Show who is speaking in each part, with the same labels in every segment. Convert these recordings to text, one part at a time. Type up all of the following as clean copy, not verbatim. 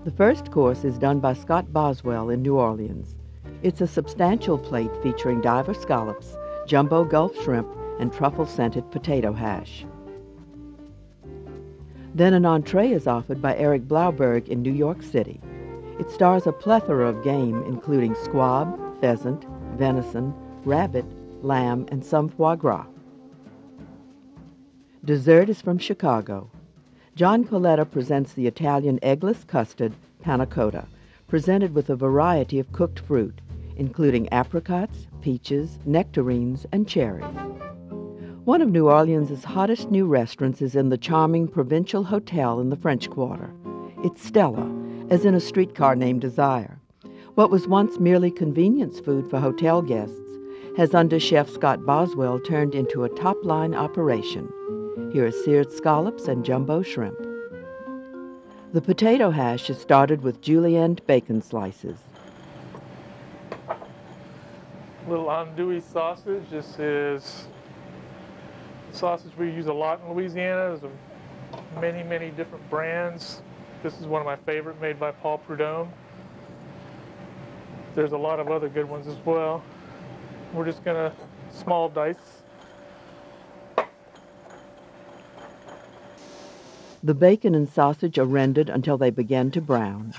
Speaker 1: The first course is done by Scott Boswell in New Orleans. It's a substantial plate featuring diver scallops, jumbo Gulf shrimp, and truffle-scented potato hash. Then an entree is offered by Erik Blauberg in New York City. It stars a plethora of game, including squab, pheasant, venison, rabbit, lamb, and some foie gras. Dessert is from Chicago. John Coletta presents the Italian eggless custard, Panna, presented with a variety of cooked fruit, including apricots, peaches, nectarines, and cherries. One of New Orleans' hottest new restaurants is in the charming Provincial Hotel in the French Quarter. It's Stella, as in a streetcar named Desire. What was once merely convenience food for hotel guests has, under Chef Scott Boswell, turned into a top-line operation. Here are seared scallops and jumbo shrimp. The potato hash is started with julienne bacon slices.
Speaker 2: Little andouille sausage. This is sausage we use a lot in Louisiana. There's many, many different brands. This is one of my favorite, made by Paul Prudhomme. There's a lot of other good ones as well. We're just gonna small dice.
Speaker 1: The bacon and sausage are rendered until they begin to brown.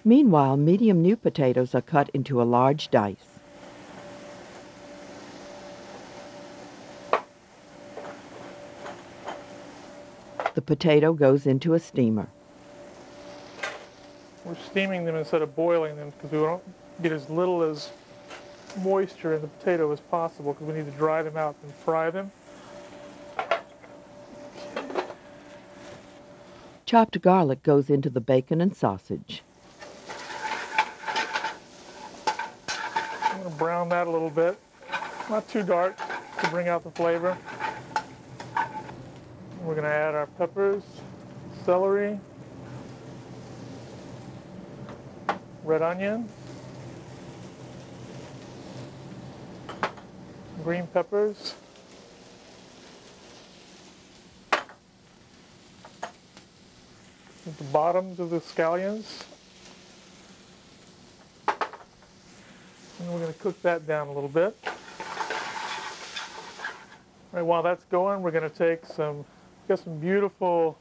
Speaker 1: Meanwhile, medium new potatoes are cut into a large dice. The potato goes into a steamer.
Speaker 2: We're steaming them instead of boiling them because we want to get as little as moisture in the potato as possible, because we need to dry them out and fry them.
Speaker 1: Chopped garlic goes into the bacon and sausage.
Speaker 2: I'm going to brown that a little bit. Not too dark to bring out the flavor. We're going to add our peppers, celery, red onion, green peppers, at the bottoms of the scallions. And we're going to cook that down a little bit. All right, while that's going, we're going to take got some beautiful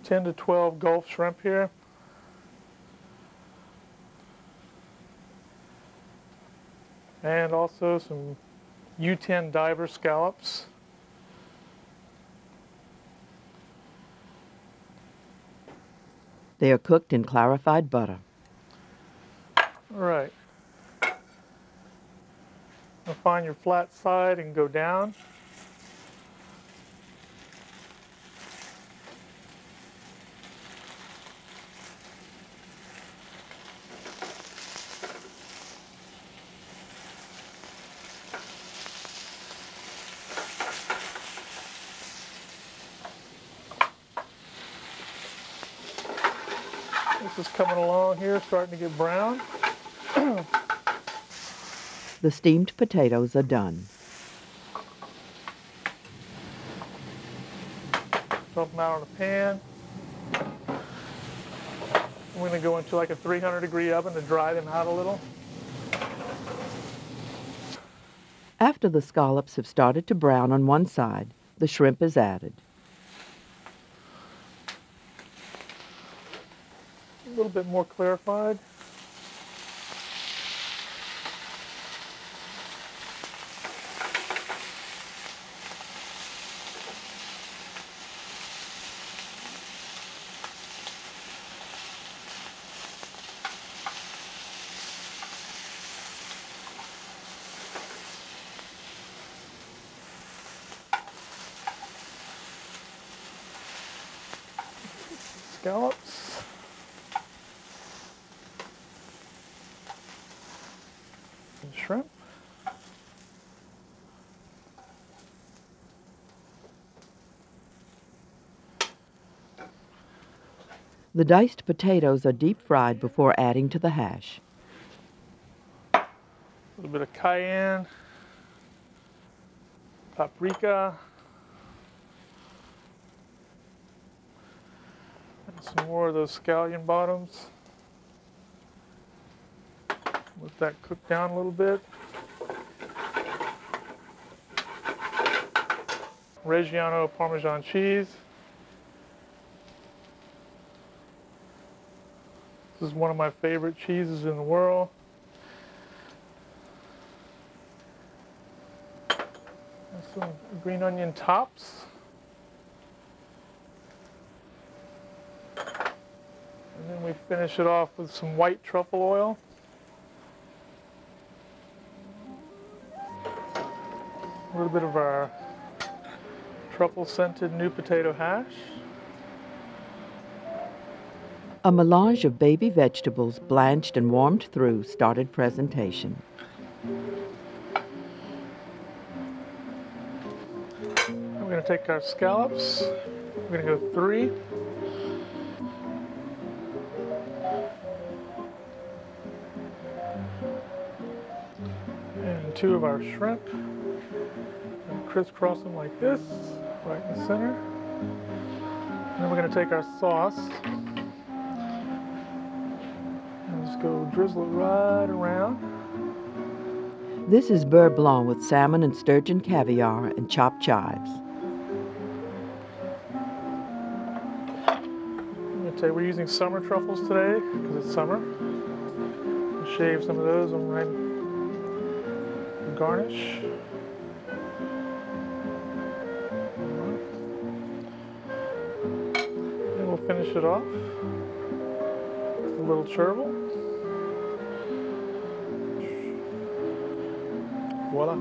Speaker 2: 10 to 12 Gulf shrimp here. And also some U10 diver scallops.
Speaker 1: They are cooked in clarified butter.
Speaker 2: All right. Now find your flat side and go down. This is coming along here, starting to get brown.
Speaker 1: The steamed potatoes are done.
Speaker 2: Dump them out on a pan. I'm going to go into like a 300-degree oven to dry them out a little.
Speaker 1: After the scallops have started to brown on one side, the shrimp is added.
Speaker 2: A little bit more clarified. Scallops. And shrimp.
Speaker 1: The diced potatoes are deep fried before adding to the hash.
Speaker 2: A little bit of cayenne. paprika, and some more of those scallion bottoms. Let that cook down a little bit. Reggiano Parmesan cheese. This is one of my favorite cheeses in the world. And some green onion tops. And then we finish it off with some white truffle oil. A little bit of our truffle-scented new potato hash.
Speaker 1: A melange of baby vegetables blanched and warmed through started presentation.
Speaker 2: We're going to take our scallops. We're going to go 3. And 2 of our shrimp. And crisscross them like this, right in the center. And then we're going to take our sauce. Go drizzle it right around.
Speaker 1: This is beurre blanc with salmon and sturgeon caviar and chopped chives.
Speaker 2: I'm going to tell you, we're using summer truffles today because it's summer. We'll shave some of those and right garnish. And we'll finish it off with a little chervil. Voila.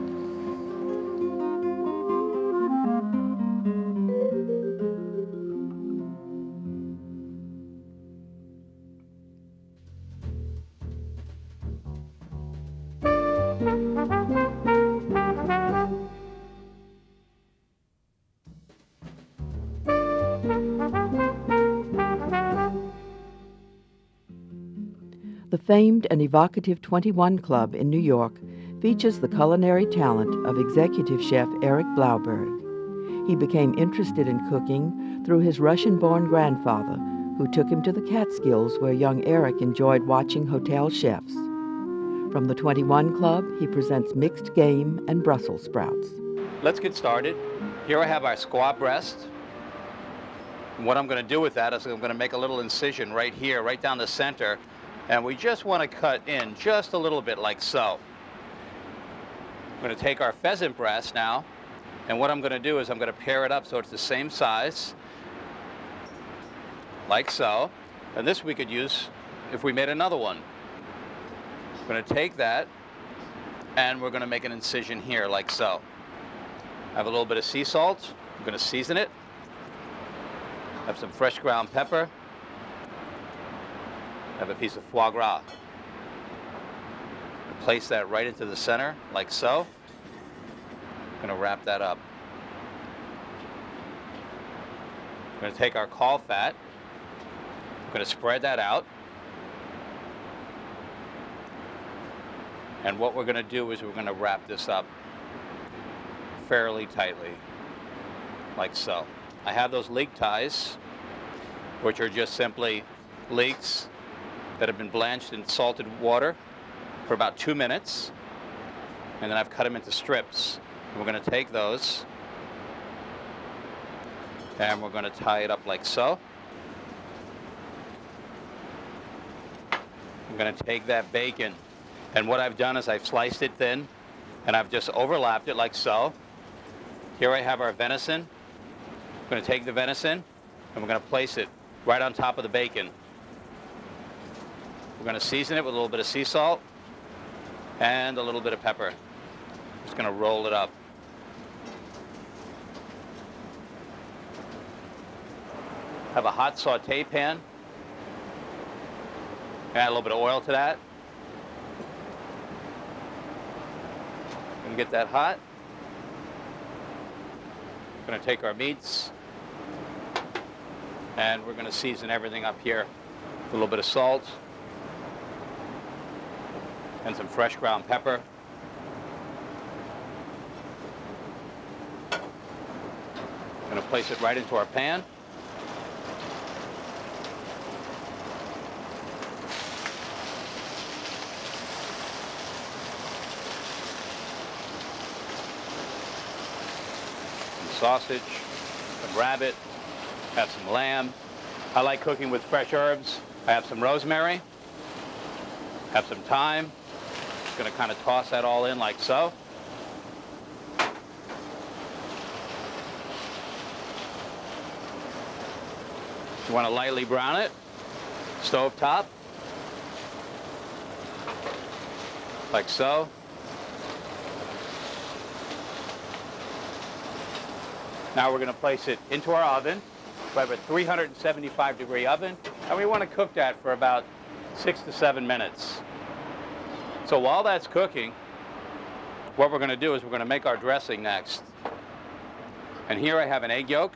Speaker 1: The famed and evocative 21 Club in New York features the culinary talent of executive chef Erik Blauberg. He became interested in cooking through his Russian-born grandfather, who took him to the Catskills where young Erik enjoyed watching hotel chefs. From the 21 Club, he presents mixed game and Brussels sprouts.
Speaker 3: Let's get started. Here I have our squaw breast. And what I'm going to do with that is I'm going to make a little incision right here, right down the center, and we just want to cut in just a little bit like so. I'm going to take our pheasant breast now, and what I'm going to do is I'm going to pair it up so it's the same size, like so. And this we could use if we made another one. I'm going to take that, and we're going to make an incision here, like so. I have a little bit of sea salt. I'm going to season it. I have some fresh ground pepper. I have a piece of foie gras. Place that right into the center, like so. I'm going to wrap that up. I'm going to take our caul fat. I'm going to spread that out. And what we're going to do is we're going to wrap this up fairly tightly, like so. I have those leek ties, which are just simply leeks that have been blanched in salted water for about 2 minutes, and then I've cut them into strips. We're going to take those and we're going to tie it up like so. I'm going to take that bacon, and what I've done is I've sliced it thin and I've just overlapped it like so. Here I have our venison. I'm going to take the venison and we're going to place it right on top of the bacon. We're going to season it with a little bit of sea salt and a little bit of pepper. Just going to roll it up. Have a hot saute pan. Add a little bit of oil to that. And get that hot. We're going to take our meats and we're going to season everything up here with a little bit of salt and some fresh ground pepper. Going to place it right into our pan. Some sausage, some rabbit, have some lamb. I like cooking with fresh herbs. I have some rosemary, have some thyme. Just going to kind of toss that all in like so. You want to lightly brown it, stove top, like so. Now we're going to place it into our oven. We have a 375-degree oven, and we want to cook that for about 6 to 7 minutes. So while that's cooking, what we're going to do is we're going to make our dressing next. And here I have an egg yolk.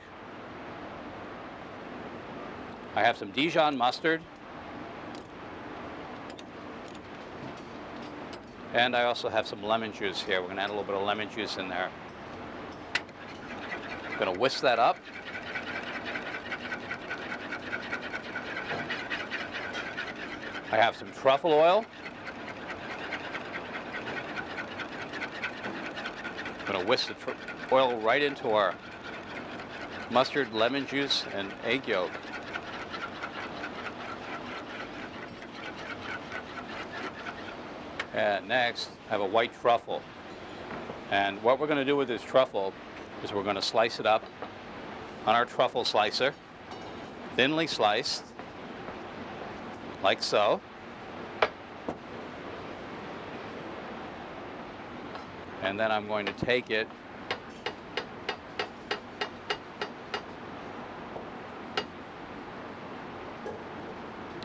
Speaker 3: I have some Dijon mustard. And I also have some lemon juice here. We're going to add a little bit of lemon juice in there. I'm going to whisk that up. I have some truffle oil. I'm going to whisk the oil right into our mustard, lemon juice, and egg yolk. And next, I have a white truffle. And what we're going to do with this truffle is we're going to slice it up on our truffle slicer, thinly sliced, like so. And then I'm going to take it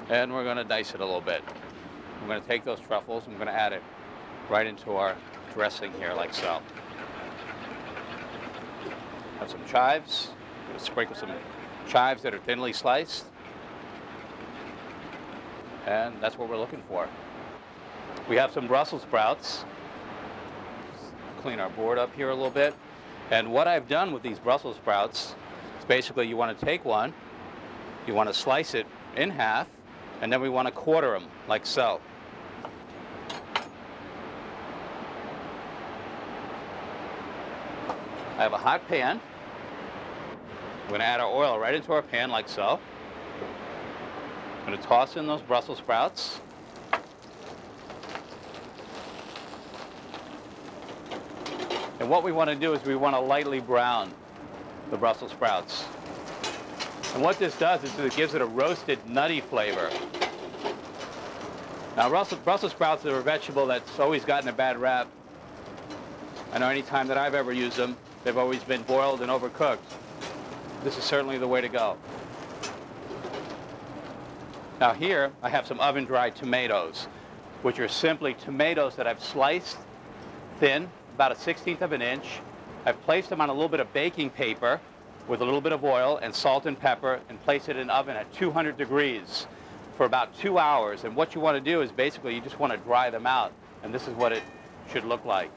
Speaker 3: and we're going to dice it a little bit. I'm going to take those truffles and I'm going to add it right into our dressing here, like so. Have some chives. I'm going to sprinkle some chives that are thinly sliced. And that's what we're looking for. We have some Brussels sprouts. Clean our board up here a little bit. And what I've done with these Brussels sprouts is basically you want to take one, you want to slice it in half, and then we want to quarter them, like so. I have a hot pan. We're going to add our oil right into our pan, like so. I'm going to toss in those Brussels sprouts. And what we want to do is we want to lightly brown the Brussels sprouts. And what this does is it gives it a roasted, nutty flavor. Now, Brussels sprouts are a vegetable that's always gotten a bad rap. I know any time that I've ever used them, they've always been boiled and overcooked. This is certainly the way to go. Now here, I have some oven-dried tomatoes, which are simply tomatoes that I've sliced thin, about 1/16 of an inch. I've placed them on a little bit of baking paper with a little bit of oil and salt and pepper and place it in the oven at 200 degrees for about 2 hours. And what you want to do is basically you just want to dry them out. And this is what it should look like.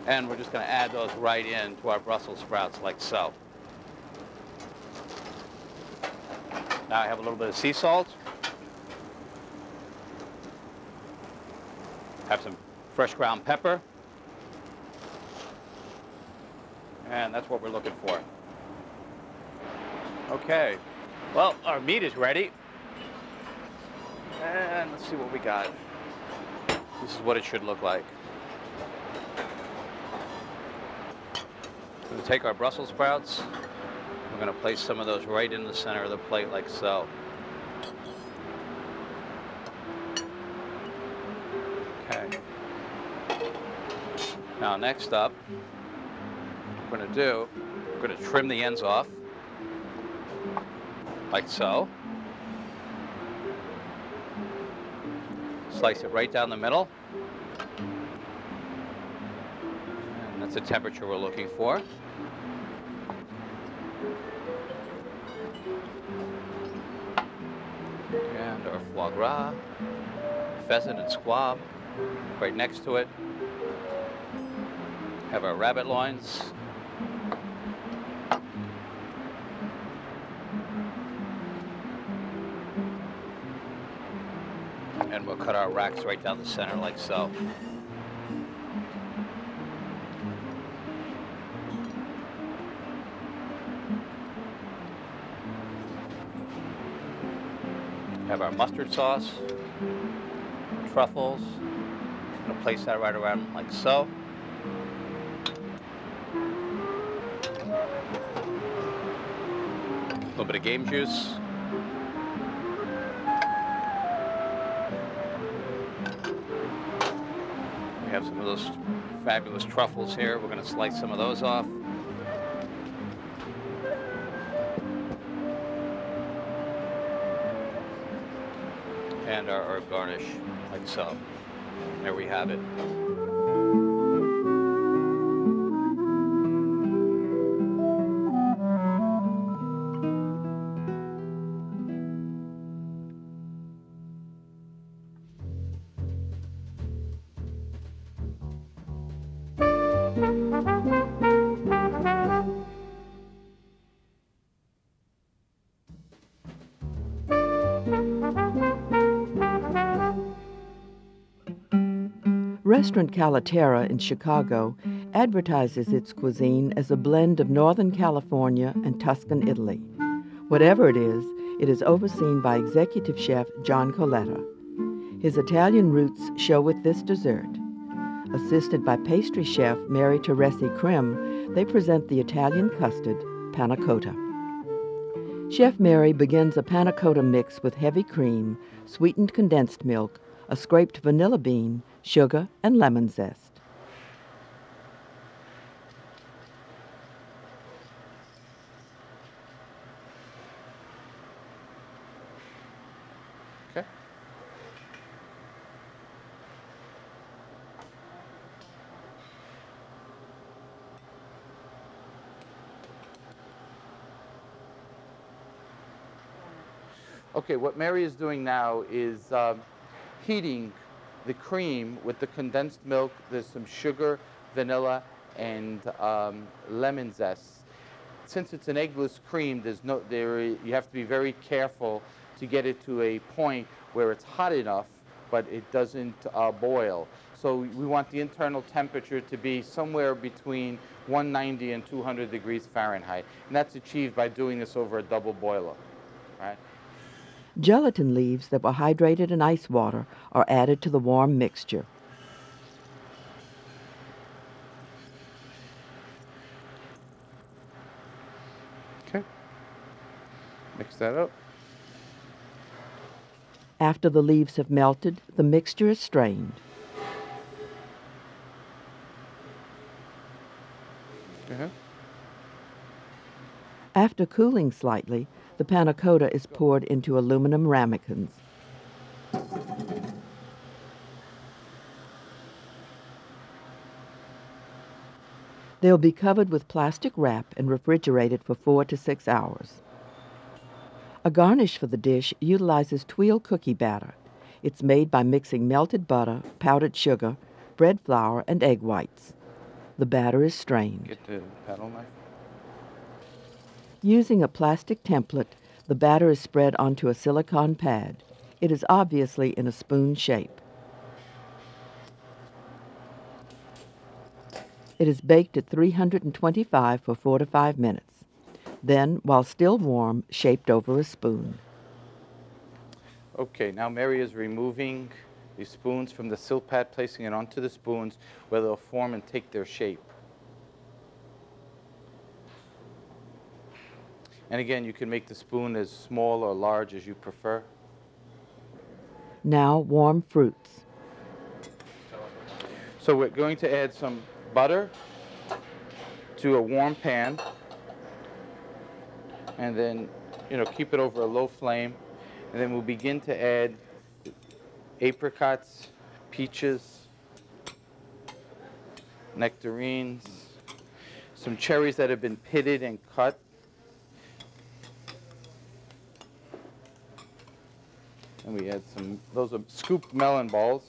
Speaker 3: And we're just going to add those right in to our Brussels sprouts, like so. Now I have a little bit of sea salt. Have some fresh ground pepper. And that's what we're looking for. Okay. Well, our meat is ready. And let's see what we got. This is what it should look like. We're going to take our Brussels sprouts. We're going to place some of those right in the center of the plate, like so. Okay. Now, next up, what we're going to trim the ends off, like so. Slice it right down the middle. And that's the temperature we're looking for. And our foie gras, pheasant and squab, right next to it. Have our rabbit loins. And we'll cut our racks right down the center like so. Have our mustard sauce, truffles. I'm gonna place that right around like so. A little bit of game juice. We have some of those fabulous truffles here. We're gonna slice some of those off. And our herb garnish, like so. There we have it.
Speaker 1: Restaurant Caliterra in Chicago advertises its cuisine as a blend of Northern California and Tuscan Italy. Whatever it is overseen by executive chef John Coletta. His Italian roots show with this dessert. Assisted by pastry chef Mary Teresi-Crim, they present the Italian custard, Panna Cotta. Chef Mary begins a Panna Cotta mix with heavy cream, sweetened condensed milk, a scraped vanilla bean, sugar, and lemon zest.
Speaker 4: Okay. Okay, what Mary is doing now is heating the cream with the condensed milk. There's some sugar, vanilla, and lemon zest. Since it's an eggless cream, you have to be very careful to get it to a point where it's hot enough, but it doesn't boil. So we want the internal temperature to be somewhere between 190 and 200 degrees Fahrenheit. And that's achieved by doing this over a double boiler, right?
Speaker 1: Gelatin leaves that were hydrated in ice water are added to the warm mixture.
Speaker 4: Okay. Mix that up.
Speaker 1: After the leaves have melted, the mixture is strained. After cooling slightly, the panna cotta is poured into aluminum ramekins. They'll be covered with plastic wrap and refrigerated for 4 to 6 hours. A garnish for the dish utilizes tuile cookie batter. It's made by mixing melted butter, powdered sugar, bread flour, and egg whites. The batter is strained.
Speaker 4: Get the paddle knife.
Speaker 1: Using a plastic template, the batter is spread onto a silicone pad. It is obviously in a spoon shape. It is baked at 325 for 4 to 5 minutes. Then, while still warm, shaped over a spoon.
Speaker 4: Okay, now Mary is removing the spoons from the silk pad, placing it onto the spoons where they'll form and take their shape. And again, you can make the spoon as small or large as you prefer.
Speaker 1: Now warm fruits.
Speaker 4: So we're going to add some butter to a warm pan, and then, keep it over a low flame, and then we'll begin to add apricots, peaches, nectarines, some cherries that have been pitted and cut. And we add those are scooped melon balls.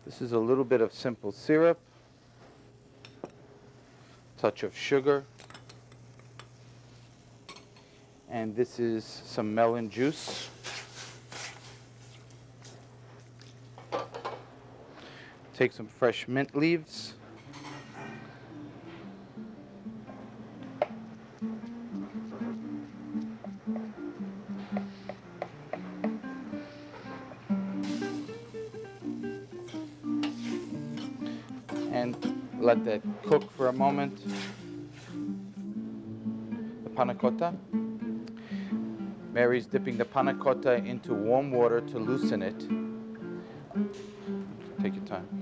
Speaker 4: This is a little bit of simple syrup. touch of sugar. And this is some melon juice. Take some fresh mint leaves. And let that cook for a moment. The panna cotta. Mary's dipping the panna cotta into warm water to loosen it. Take your time.